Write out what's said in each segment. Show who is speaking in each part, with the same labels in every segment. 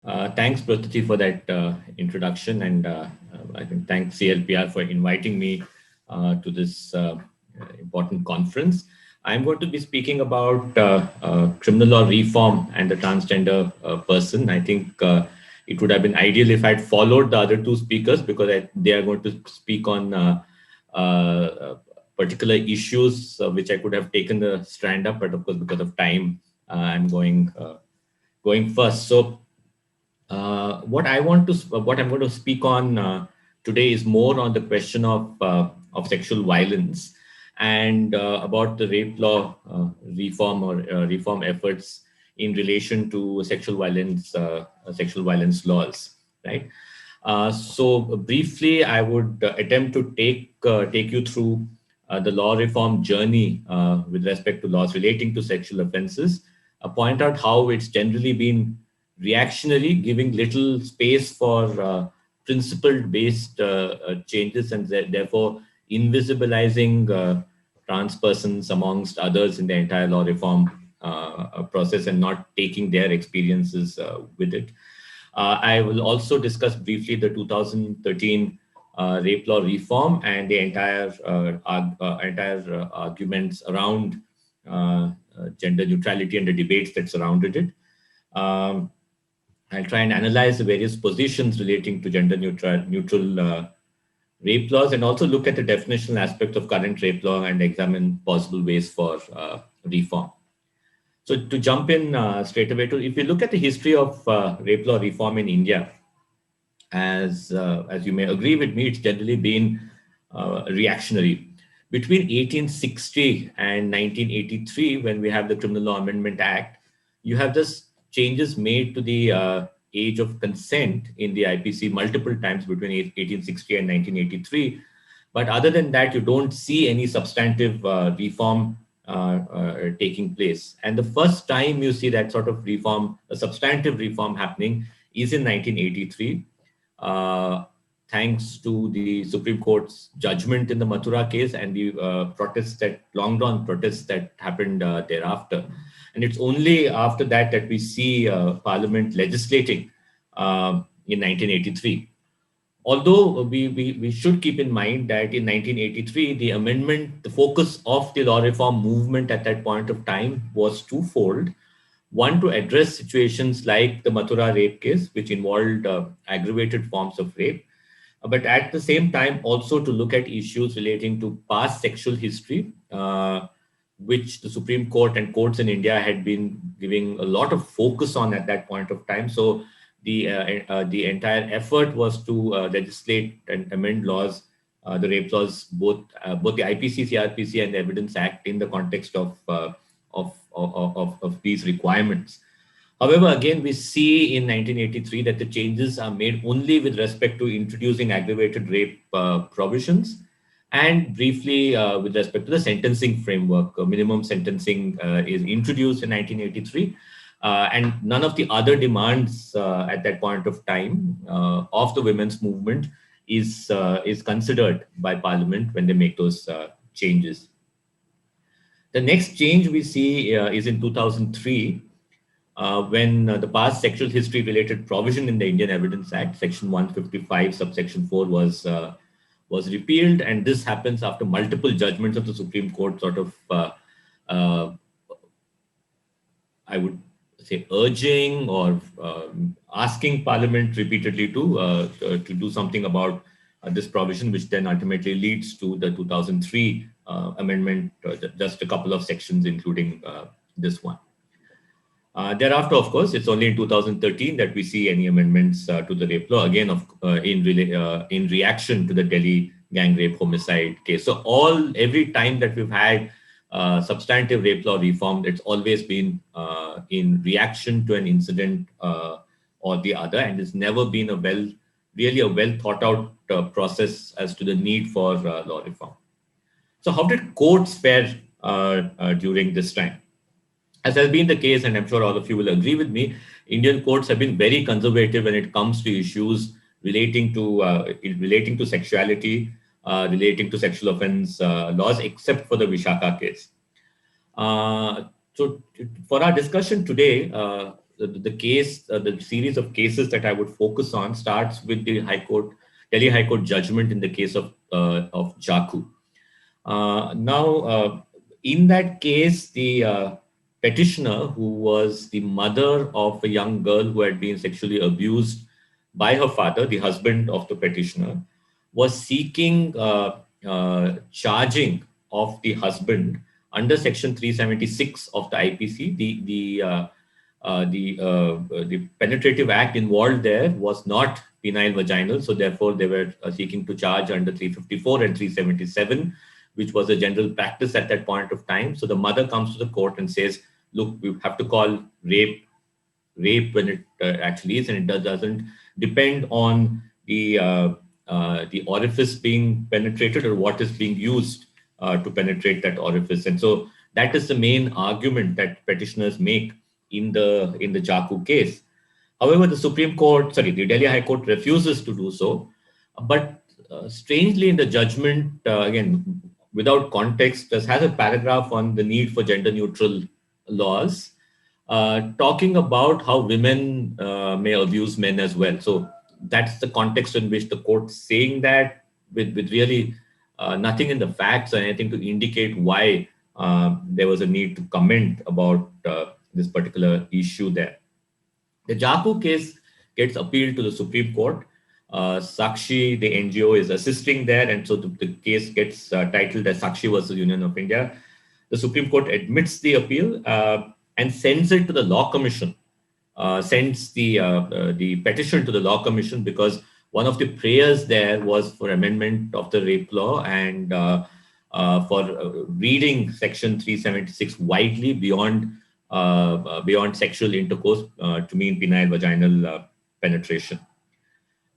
Speaker 1: Thanks, Prastiti, for that introduction, and I can thank CLPR for inviting me to this important conference. I'm going to be speaking about criminal law reform and the transgender person. I think it would have been ideal if I'd followed the other two speakers because they are going to speak on particular issues which I could have taken the strand up, but of course, because of time, I'm going first. So what I'm going to speak on today is more on the question of sexual violence and about the rape law reform or reform efforts in relation to sexual violence laws, right? So briefly, I would attempt to take you through the law reform journey with respect to laws relating to sexual offences. Point out how it's generally been reactionary, giving little space for principle-based changes, and therefore invisibilizing trans persons amongst others in the entire law reform process and not taking their experiences with it. I will also discuss briefly the 2013 rape law reform and the entire arguments around gender neutrality and the debates that surrounded it. I'll try and analyze the various positions relating to neutral rape laws and also look at the definitional aspects of current rape law and examine possible ways for reform. So to jump in straight away, if you look at the history of rape law reform in India, as you may agree with me, it's generally been reactionary. Between 1860 and 1983, when we have the Criminal Law Amendment Act, you have this changes made to the age of consent in the IPC multiple times between 1860 and 1983. But other than that, you don't see any substantive reform taking place. And the first time you see that sort of reform, a substantive reform happening, is in 1983. Thanks to the Supreme Court's judgment in the Mathura case and the long drawn protests that happened thereafter. And it's only after that that we see Parliament legislating in 1983. Although we should keep in mind that in 1983, the focus of the law reform movement at that point of time was twofold. One, to address situations like the Mathura rape case, which involved aggravated forms of rape, but at the same time also to look at issues relating to past sexual history, which the Supreme Court and courts in India had been giving a lot of focus on at that point of time. So the entire effort was to legislate and amend laws, the rape laws, both the IPC, CRPC, and the Evidence Act in the context of these requirements. However, again, we see in 1983 that the changes are made only with respect to introducing aggravated rape provisions and briefly with respect to the sentencing framework. Minimum sentencing is introduced in 1983. And none of the other demands at that point of time of the women's movement is considered by Parliament when they make those changes. The next change we see is in 2003, when the past sexual history related provision in the Indian Evidence Act, Section 155, subsection 4, was repealed, and this happens after multiple judgments of the Supreme Court, sort of, I would say, urging or asking Parliament repeatedly to do something about this provision, which then ultimately leads to the 2003 amendment, just a couple of sections, including this one. Thereafter, of course, it's only in 2013 that we see any amendments to the rape law, again, in reaction to the Delhi gang rape homicide case. So every time that we've had substantive rape law reform, it's always been in reaction to an incident or the other, and it's never been a well thought out process as to the need for law reform. So how did courts fare during this time? As has been the case, and I'm sure all of you will agree with me, Indian courts have been very conservative when it comes to issues relating to sexuality, relating to sexual offense laws, except for the Vishaka case. So for our discussion today, the case, the series of cases that I would focus on starts with the Delhi High Court judgment in the case of Jaku. Now, in that case, the petitioner, who was the mother of a young girl who had been sexually abused by her father, the husband of the petitioner, was seeking charging of the husband under Section 376 of the IPC. The penetrative act involved there was not penile vaginal, so therefore they were seeking to charge under 354 and 377, which was a general practice at that point of time. So the mother comes to the court and says, look, we have to call rape when it actually is, and it doesn't depend on the orifice being penetrated or what is being used to penetrate that orifice. And so that is the main argument that petitioners make in the Jaku case. However, the Delhi High Court refuses to do so. But strangely, in the judgment, again, without context, has a paragraph on the need for gender-neutral laws, talking about how women may abuse men as well. So that's the context in which the court's saying that, with really nothing in the facts or anything to indicate why there was a need to comment about this particular issue there. The Jaku case gets appealed to the Supreme Court. Sakshi, the NGO, is assisting there, and so the case gets titled as Sakshi versus Union of India. The Supreme Court admits the appeal and sends it to the Law Commission, sends the petition to the Law Commission, because one of the prayers there was for amendment of the rape law and for reading Section 376 widely beyond sexual intercourse to mean penile vaginal penetration.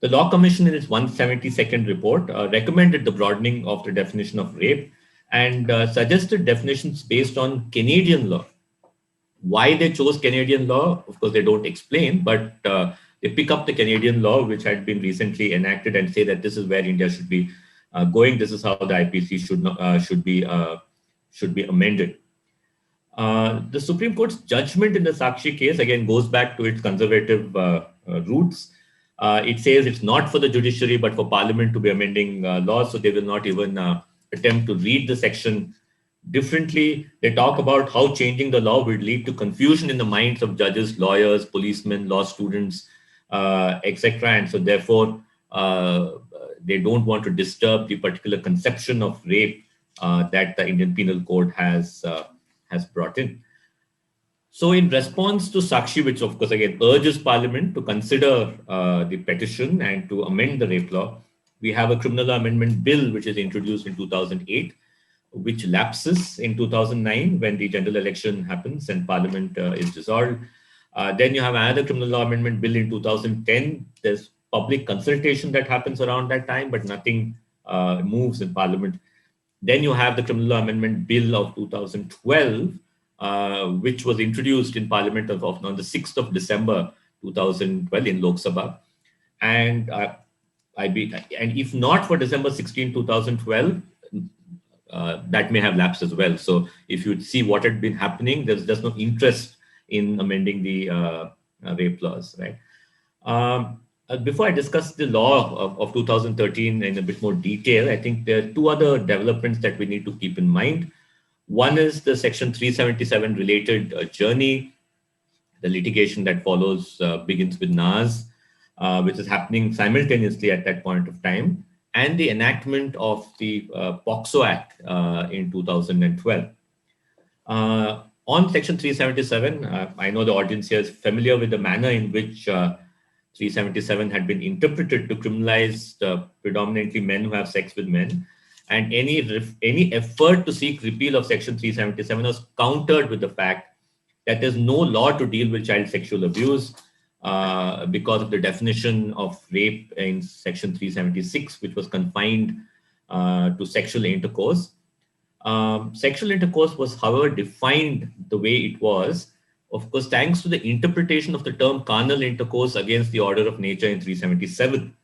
Speaker 1: The Law Commission, in its 172nd report, recommended the broadening of the definition of rape and suggested definitions based on Canadian law. Why they chose Canadian law, of course, they don't explain, but they pick up the Canadian law, which had been recently enacted, and say that this is where India should be going. This is how the IPC should be amended. The Supreme Court's judgment in the Sakshi case again goes back to its conservative roots. It says it's not for the judiciary but for Parliament to be amending laws, so they will not even attempt to read the section differently. They talk about how changing the law would lead to confusion in the minds of judges, lawyers, policemen, law students, etc. And so therefore, they don't want to disturb the particular conception of rape that the Indian Penal Code has brought in. So in response to Sakshi, which of course again urges Parliament to consider the petition and to amend the rape law, we have a criminal law amendment bill which is introduced in 2008, which lapses in 2009 when the general election happens and Parliament is dissolved. Then you have another criminal law amendment bill in 2010. There's public consultation that happens around that time, but nothing moves in Parliament. Then you have the criminal law amendment bill of 2012, which was introduced in Parliament on the 6th of December 2012 in Lok Sabha. And if not for December 16, 2012, that may have lapsed as well. So if you see what had been happening, there's just no interest in amending the rape laws, right? Before I discuss the law of 2013 in a bit more detail, I think there are two other developments that we need to keep in mind. One is the Section 377 related journey. The litigation that follows begins with NAS, which is happening simultaneously at that point of time, and the enactment of the POCSO Act in 2012. On Section 377, I know the audience here is familiar with the manner in which 377 had been interpreted to criminalize predominantly men who have sex with men. And any effort to seek repeal of Section 377 was countered with the fact that there's no law to deal with child sexual abuse because of the definition of rape in Section 376, which was confined to sexual intercourse. Sexual intercourse was, however, defined the way it was, of course, thanks to the interpretation of the term carnal intercourse against the order of nature in 377.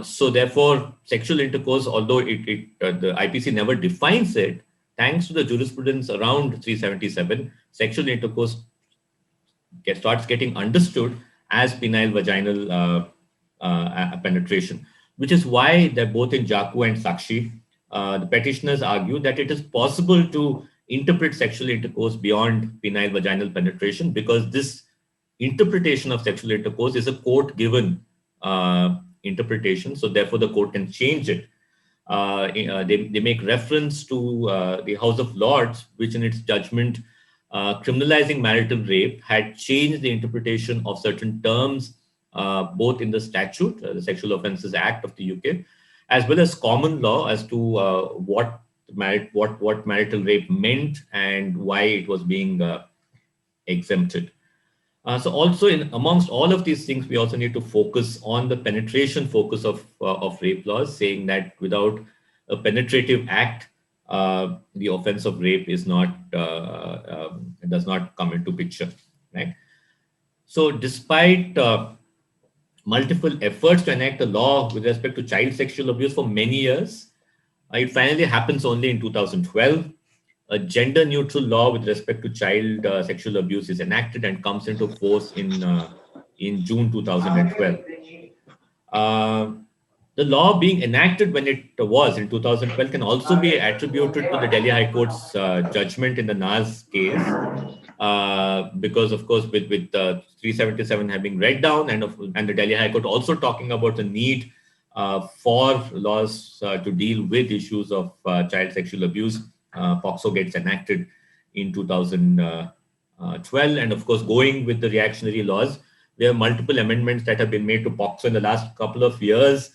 Speaker 1: So therefore, sexual intercourse, although the IPC never defines it, thanks to the jurisprudence around 377, sexual intercourse starts getting understood as penile vaginal penetration, which is why that both in Jaku and Sakshi, the petitioners argue that it is possible to interpret sexual intercourse beyond penile vaginal penetration, because this interpretation of sexual intercourse is a court given interpretation. So therefore, the court can change it. They make reference to the House of Lords, which in its judgment criminalizing marital rape had changed the interpretation of certain terms, both in the statute, the Sexual Offences Act of the UK, as well as common law as to what marital rape meant and why it was being exempted. So also amongst all of these things, we also need to focus on the penetration focus of rape laws, saying that without a penetrative act, the offense of rape is not does not come into picture, right? So despite multiple efforts to enact a law with respect to child sexual abuse for many years, it finally happens only in 2012. A gender neutral law with respect to child sexual abuse is enacted and comes into force in June 2012. Uh, the law being enacted when it was in 2012 can also be attributed to the Delhi High Court's judgment in the Naz case, because of course with 377 having read down, and the Delhi High Court also talking about the need for laws to deal with issues of child sexual abuse, POCSO gets enacted in 2012, and of course going with the reactionary laws, there are multiple amendments that have been made to POCSO in the last couple of years,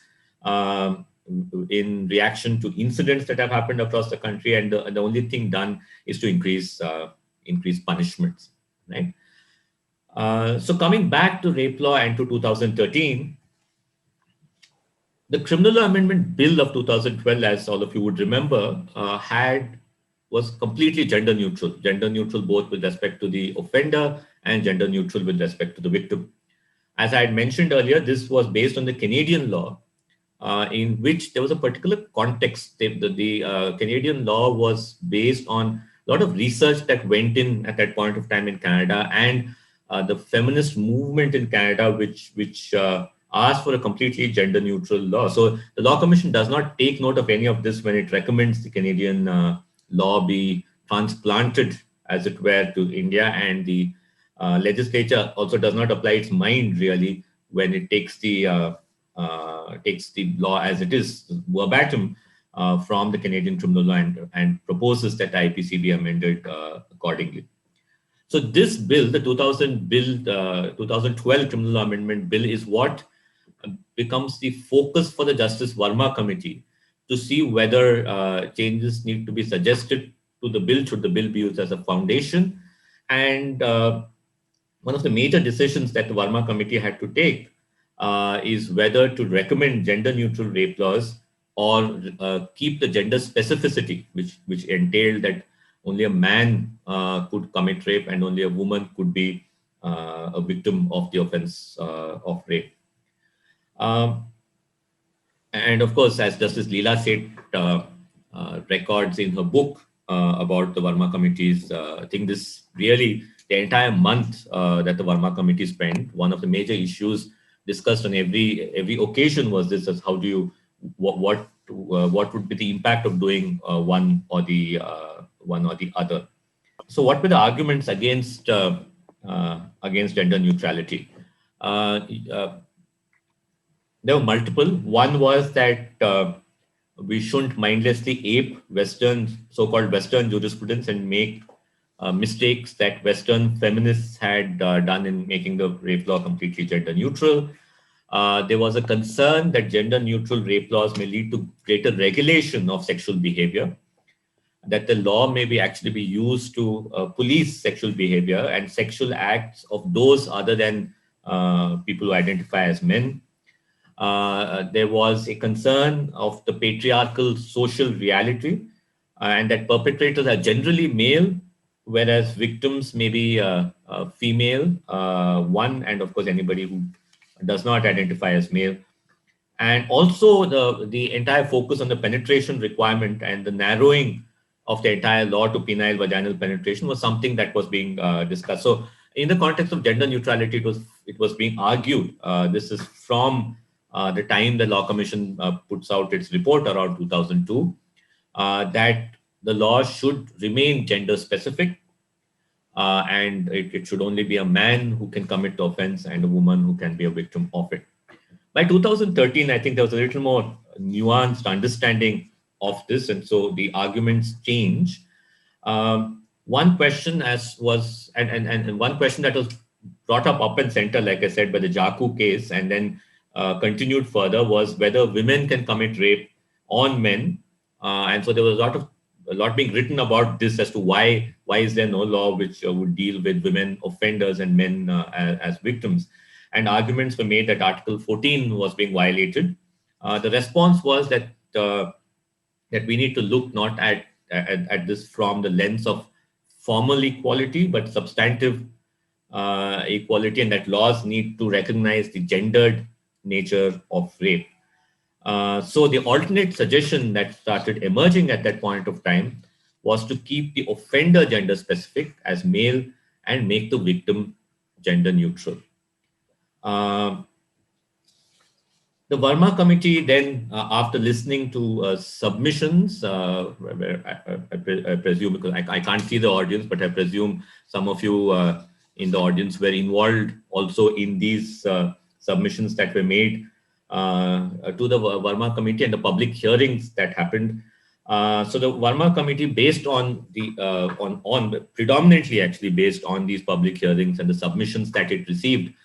Speaker 1: in reaction to incidents that have happened across the country, and the only thing done is to increase punishments, right? So coming back to rape law and to 2013, the Criminal Law Amendment Bill of 2012, as all of you would remember, was completely gender neutral both with respect to the offender and gender neutral with respect to the victim. As I had mentioned earlier, this was based on the Canadian law, in which there was a particular context. The Canadian law was based on a lot of research that went in at that point of time in Canada, and the feminist movement in Canada, which asked for a completely gender neutral law. So the Law Commission does not take note of any of this when it recommends the Canadian law be transplanted, as it were, to India, and the legislature also does not apply its mind really when it takes the law as it is verbatim from the Canadian criminal law, and proposes that IPC be amended accordingly. So this bill, the 2012 Criminal Law Amendment Bill, is what becomes the focus for the Justice Verma Committee to see whether changes need to be suggested to the bill, should the bill be used as a foundation. And one of the major decisions that the Verma Committee had to take is whether to recommend gender-neutral rape laws or keep the gender specificity, which entailed that only a man could commit rape and only a woman could be a victim of the offense of rape. And of course, as Justice Leela said, records in her book about the Verma committees, I think this really, the entire month that the Verma committee spent, one of the major issues discussed on every occasion was this: as how do you, what would be the impact of doing one or the other. So what were the arguments against gender neutrality? There were multiple. One was that we shouldn't mindlessly ape so-called Western jurisprudence and make mistakes that Western feminists had done in making the rape law completely gender neutral. There was a concern that gender neutral rape laws may lead to greater regulation of sexual behavior, that the law may be actually be used to police sexual behavior and sexual acts of those other than people who identify as men. There was a concern of the patriarchal social reality, and that perpetrators are generally male, whereas victims may be female, one, and of course anybody who does not identify as male. And also the entire focus on the penetration requirement and the narrowing of the entire law to penile vaginal penetration was something that was being discussed. So In the context of gender neutrality, it was being argued. This is from the time the Law Commission puts out its report around 2002, that the law should remain gender specific, and it should only be a man who can commit the offense and a woman who can be a victim of it. By 2013, I think there was a little more nuanced understanding of this, and so the arguments change. One question as was and one question that was brought up and center, like I said, by the Jaku case, and then continued further, was whether women can commit rape on men. And so there was a lot being written about this as to why is there no law which would deal with women offenders and men as victims. And arguments were made that Article 14 was being violated. The response was that we need to look not at this from the lens of formal equality, but substantive equality, and that laws need to recognize the gendered nature of rape. So the alternate suggestion that started emerging at that point of time was to keep the offender gender specific as male and make the victim gender neutral. The Verma Committee then, after listening to submissions, where I presume, because I can't see the audience, but I presume some of you in the audience were involved also in these submissions that were made to the Verma Committee and the public hearings that happened. So the Verma Committee, based on the predominantly actually based on these public hearings and the submissions that it received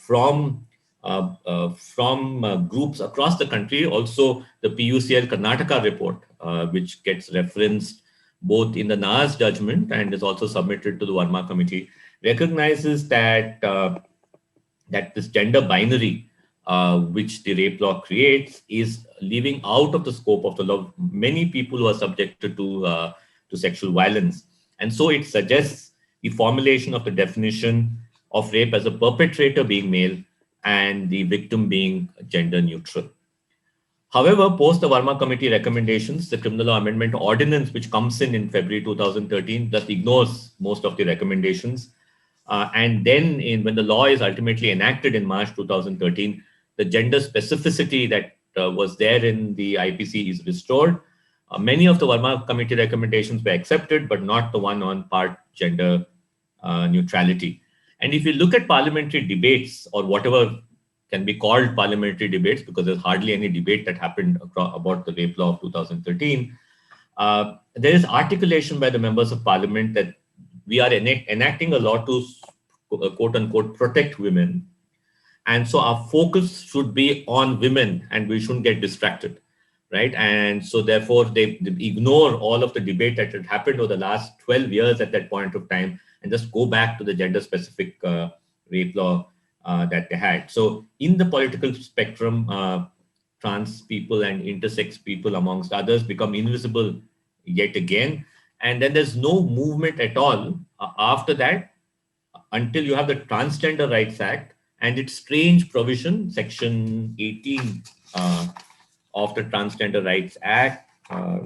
Speaker 1: from groups across the country, also the PUCL Karnataka report, which gets referenced both in the NAS judgment and is also submitted to the Verma Committee, recognizes that that this gender binary, which the rape law creates, is leaving out of the scope of the law many people who are subjected to sexual violence. And so it suggests the formulation of the definition of rape as a perpetrator being male and the victim being gender neutral. However, post the Verma Committee recommendations, the Criminal Law Amendment Ordinance, which comes in February 2013, just ignores most of the recommendations. And then when the law is ultimately enacted in March 2013, the gender specificity that was there in the IPC is restored. Many of the Verma Committee recommendations were accepted, but not the one on part gender neutrality. And if you look at parliamentary debates, or whatever can be called parliamentary debates, because there's hardly any debate that happened about the rape law of 2013, there is articulation by the members of parliament that we are enacting a law to quote unquote protect women. And so our focus should be on women and we shouldn't get distracted, right? And so therefore they ignore all of the debate that had happened over the last 12 years at that point of time and just go back to the gender specific rape law that they had. So in the political spectrum, trans people and intersex people, amongst others, become invisible yet again. And then there's no movement at all after that until you have the Transgender Rights Act and its strange provision, Section 18 of the Transgender Rights Act,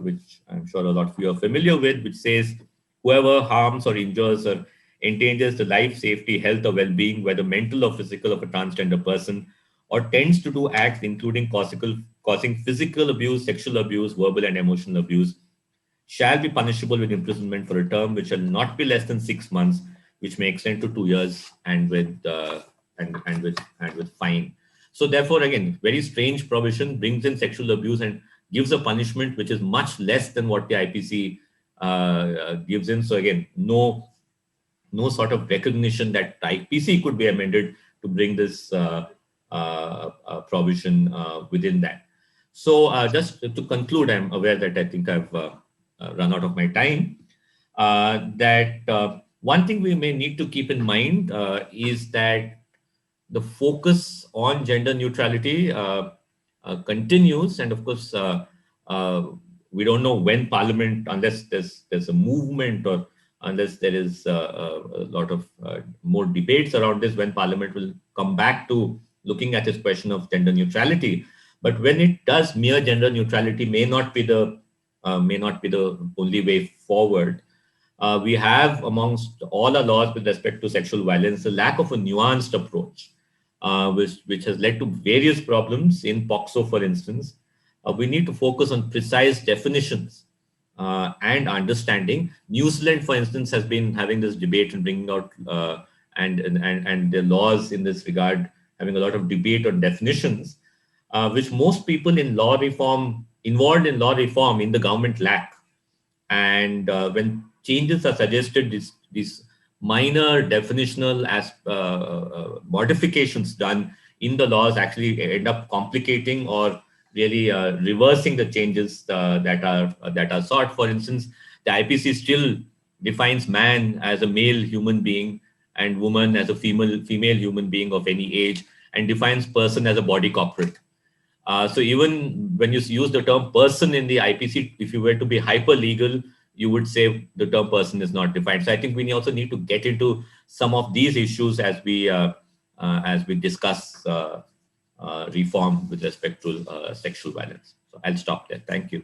Speaker 1: which I'm sure a lot of you are familiar with, which says whoever harms or injures or endangers the life, safety, health, or well-being, whether mental or physical, of a transgender person, or tends to do acts including causing physical abuse, sexual abuse, verbal and emotional abuse, shall be punishable with imprisonment for a term which shall not be less than 6 months, which may extend to 2 years, and with fine. So therefore, again, very strange provision, brings in sexual abuse and gives a punishment which is much less than what the IPC gives in. So again, no sort of recognition that IPC could be amended to bring this provision within that. So just to conclude, I'm aware that I think I've run out of my time. One thing we may need to keep in mind is that the focus on gender neutrality continues, and of course, we don't know when Parliament, unless there's a movement or unless there is a lot of more debates around this, when Parliament will come back to looking at this question of gender neutrality. But when it does, mere gender neutrality may not be the only way forward. We have amongst all our laws with respect to sexual violence a lack of a nuanced approach, which has led to various problems in POXO, for instance. We need to focus on precise definitions and understanding. New Zealand, for instance, has been having this debate and bringing out and the laws in this regard, having a lot of debate on definitions, which most people in law reform, involved in law reform in the government lack. And when changes are suggested, these minor definitional modifications done in the laws actually end up complicating or really reversing the changes that are sought. For instance, the IPC still defines man as a male human being and woman as a female human being of any age, and defines person as a body corporate. So even when you use the term person in the IPC, if you were to be hyper legal, you would say the term person is not defined. So I think we also need to get into some of these issues as we discuss reform with respect to sexual violence. So I'll stop there. Thank you.